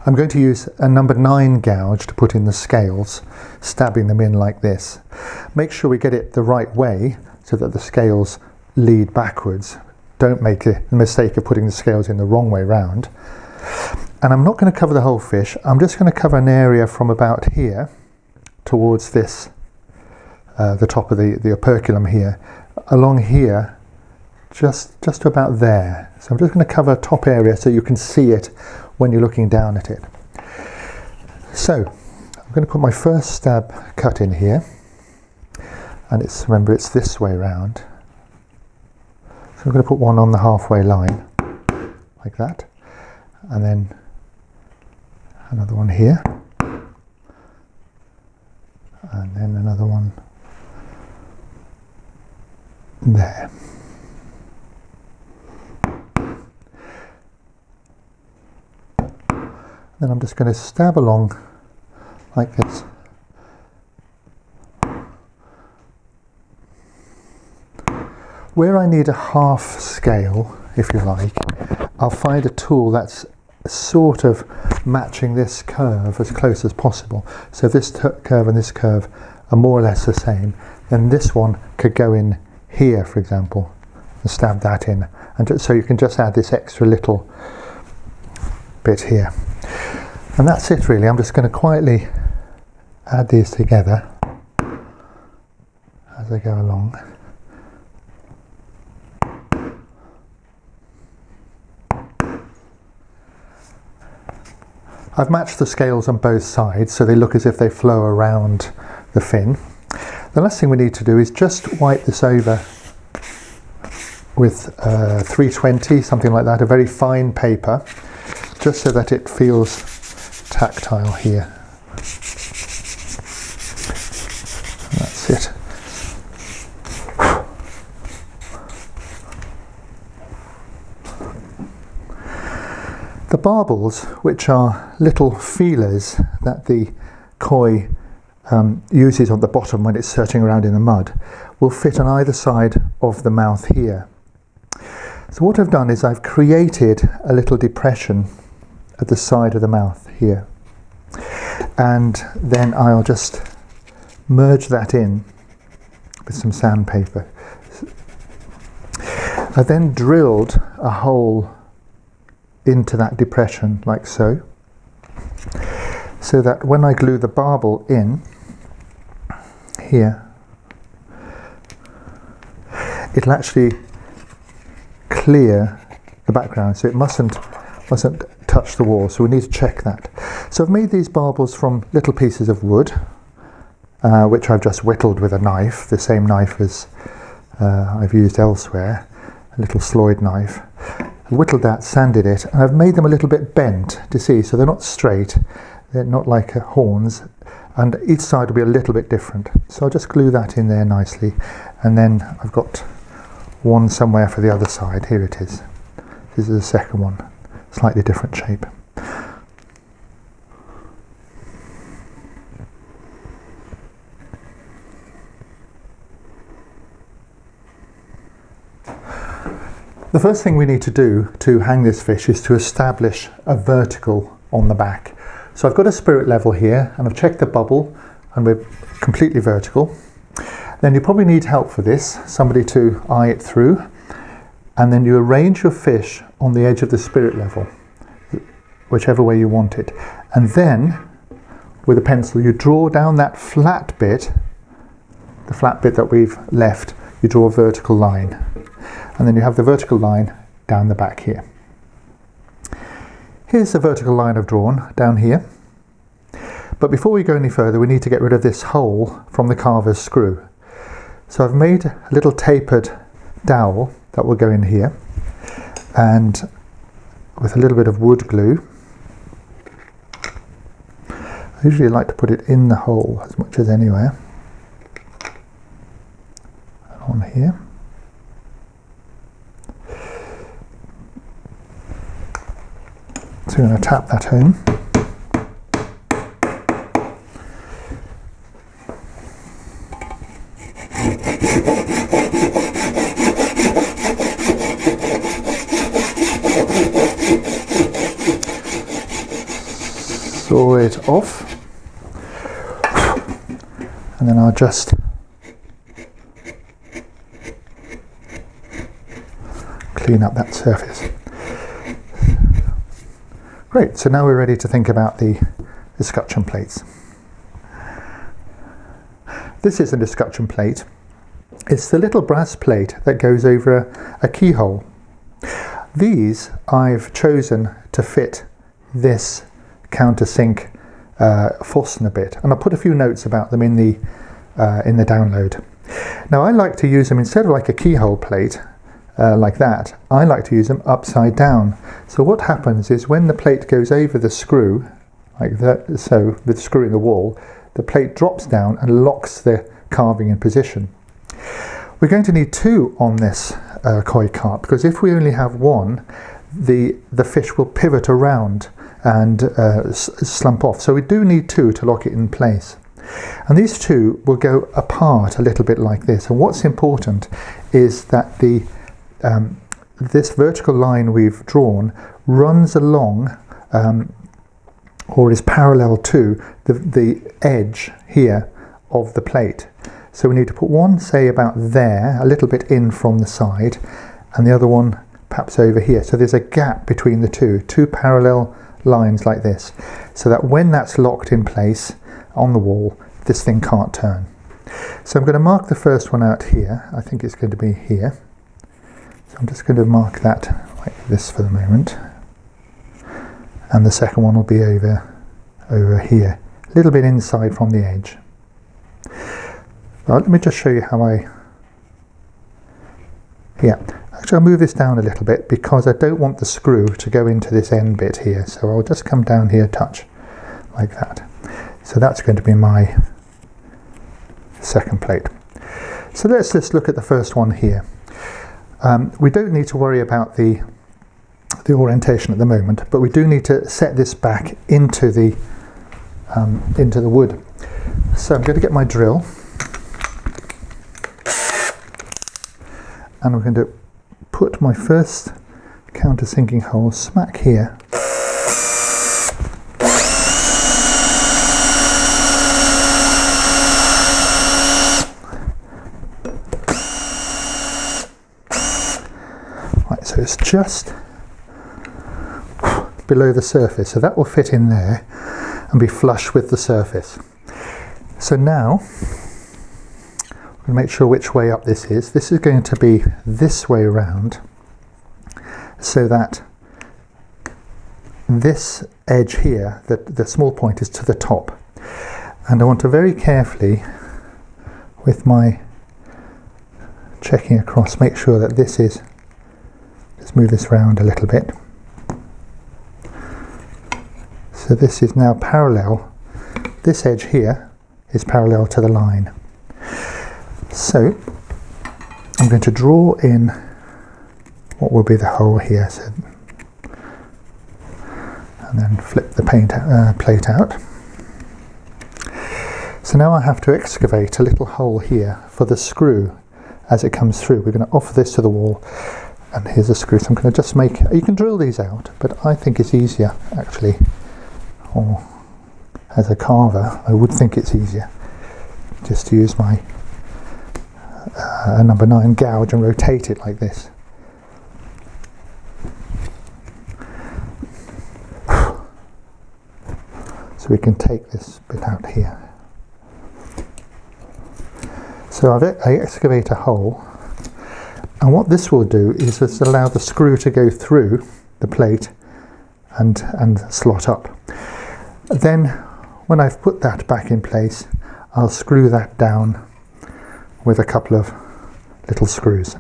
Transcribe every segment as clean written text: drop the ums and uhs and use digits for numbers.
I'm going to use a number 9 gouge to put in the scales, stabbing them in like this. Make sure we get it the right way so that the scales lead backwards. Don't make the mistake of putting the scales in the wrong way round. And I'm not going to cover the whole fish. I'm just going to cover an area from about here towards this, the top of the operculum here, along here, just to about there. So I'm just going to cover a top area so you can see it when you're looking down at it. So I'm going to put my first stab cut in here, and remember it's this way round. So I'm going to put one on the halfway line like that, and then another one here, and then another one there. Then I'm just going to stab along like this. Where I need a half scale, if you like, I'll find a tool that's sort of matching this curve as close as possible. So if this curve and this curve are more or less the same, then this one could go in here, for example, and stab that in. And so you can just add this extra little bit here. And that's it really. I'm just going to quietly add these together as I go along. I've matched the scales on both sides so they look as if they flow around the fin. The last thing we need to do is just wipe this over with 320, something like that, a very fine paper, just so that it feels tactile here. That's it. The barbels, which are little feelers that the koi uses on the bottom when it's searching around in the mud, will fit on either side of the mouth here. So what I've done is I've created a little depression at the side of the mouth here, and then I'll just merge that in with some sandpaper. I then drilled a hole into that depression like so, so that when I glue the barbel in here, it'll actually clear the background, so it mustn't touch the wall, so we need to check that. So I've made these barbels from little pieces of wood, which I've just whittled with a knife, the same knife as I've used elsewhere, a little Sloyd knife. I've whittled that, sanded it, and I've made them a little bit bent, do you see? So they're not straight, they're not like horns, and each side will be a little bit different. So I'll just glue that in there nicely, and then I've got one somewhere for the other side. Here it is. This is the second one, slightly different shape. The first thing we need to do to hang this fish is to establish a vertical on the back. So I've got a spirit level here, and I've checked the bubble, and we're completely vertical. Then you probably need help for this, somebody to eye it through, and then you arrange your fish on the edge of the spirit level, whichever way you want it. And then, with a pencil, you draw down that flat bit, the flat bit that we've left, you draw a vertical line. And then you have the vertical line down the back here. Here's the vertical line I've drawn down here. But before we go any further, we need to get rid of this hole from the carver's screw. So I've made a little tapered dowel that will go in here, and with a little bit of wood glue, I usually like to put it in the hole as much as anywhere. And on here. So I'm going to tap that home. draw it off, and then I'll just clean up that surface. Great, so now we're ready to think about the escutcheon plates. This is an escutcheon plate. It's the little brass plate that goes over a keyhole. These I've chosen to fit this countersink Forstner bit, and I'll put a few notes about them in the download. Now I like to use them instead of like a keyhole plate like that. I like to use them upside down. So what happens is when the plate goes over the screw like that, so with the screw in the wall, the plate drops down and locks the carving in position. We're going to need two on this koi carp, because if we only have one, the fish will pivot around and slump off. So we do need two to lock it in place. And these two will go apart a little bit like this. And what's important is that this vertical line we've drawn runs along or is parallel to the edge here of the plate. So we need to put one, say about there, a little bit in from the side, and the other one perhaps over here. So there's a gap between the two parallel lines like this, so that when that's locked in place on the wall, this thing can't turn. So I'm going to mark the first one out here. I think it's going to be here. So I'm just going to mark that like this for the moment. And the second one will be over here, a little bit inside from the edge. Well, let me just show you how actually I'll move this down a little bit because I don't want the screw to go into this end bit here. So I'll just come down here, touch, like that. So that's going to be my second plate. So let's just look at the first one here. We don't need to worry about the orientation at the moment, but we do need to set this back into the wood. So I'm going to get my drill, and I'm going to put my first countersinking hole smack here. Right, so it's just below the surface, so that will fit in there and be flush with the surface. So now I'm going to make sure which way up this is. This is going to be this way around, so that this edge here, the small point, is to the top. And I want to very carefully, with my checking across, make sure that this is, let's move this around a little bit. So this is now parallel, this edge here is parallel to the line. So I'm going to draw in what will be the hole here, so, and then flip the plate out. So now I have to excavate a little hole here for the screw as it comes through. We're going to offer this to the wall, and here's a screw. So I'm going to just make, you can drill these out, but I think it's easier actually, or as a carver I would think it's easier just to use my number 9 gouge and rotate it like this. So we can take this bit out here. So I excavate a hole, and what this will do is just allow the screw to go through the plate and slot up. Then when I've put that back in place, I'll screw that down with a couple of little screws.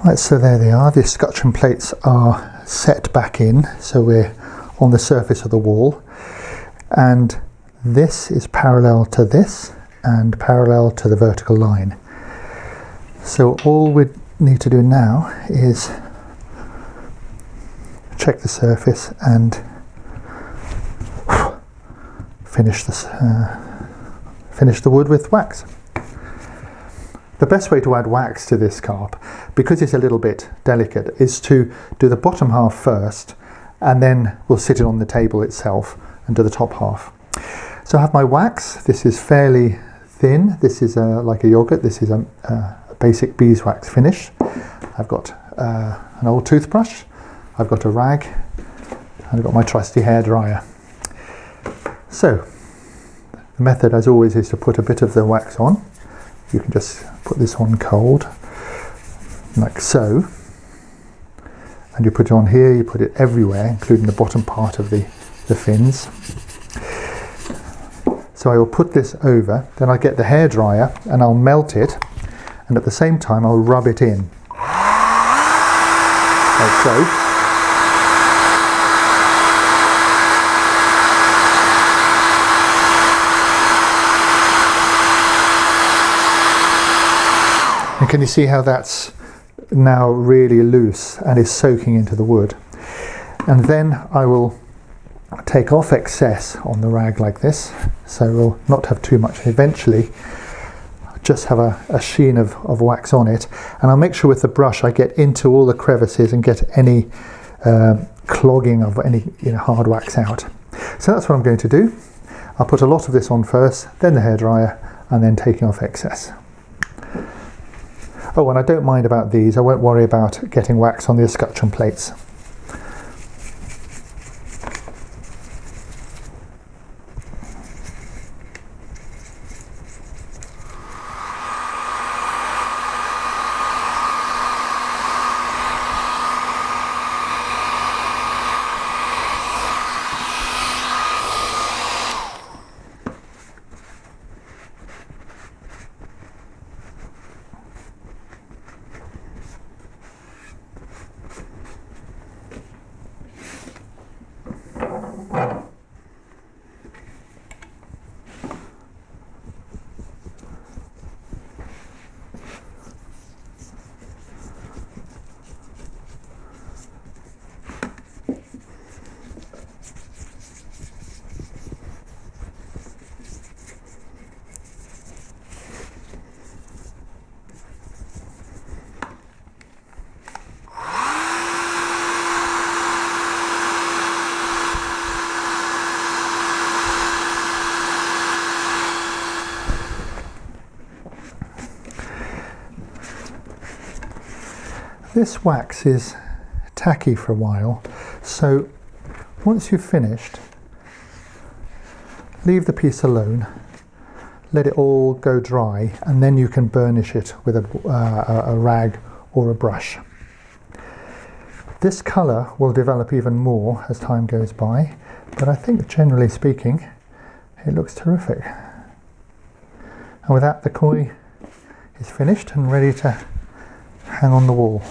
Right, so there they are. The escutcheon plates are set back in, so we're on the surface of the wall, and this is parallel to this, and parallel to the vertical line. So all we need to do now is check the surface and finish the wood with wax. The best way to add wax to this carp, because it's a little bit delicate, is to do the bottom half first, and then we'll sit it on the table itself and do the top half. So I have my wax. This is fairly thin. This is like a yogurt. This is a basic beeswax finish. I've got an old toothbrush. I've got a rag. And I've got my trusty hairdryer. So the method, as always, is to put a bit of the wax on. You can just put this on cold, like so. And you put it on here, you put it everywhere, including the bottom part of the fins. So I will put this over, then I'll get the hairdryer and I'll melt it, and at the same time I'll rub it in, like so. And can you see how that's now really loose and is soaking into the wood? And then I will take off excess on the rag like this, so we'll not have too much. Eventually just have a sheen of wax on it, and I'll make sure with the brush I get into all the crevices and get any clogging of any hard wax out. So that's what I'm going to do. I'll put a lot of this on first, then the hairdryer, and then taking off excess. Oh, and I don't mind about these. I won't worry about getting wax on the escutcheon plates. This wax is tacky for a while, so once you've finished, leave the piece alone, let it all go dry, and then you can burnish it with a rag or a brush. This colour will develop even more as time goes by, but I think generally speaking it looks terrific. And with that, the koi is finished and ready to hang on the wall.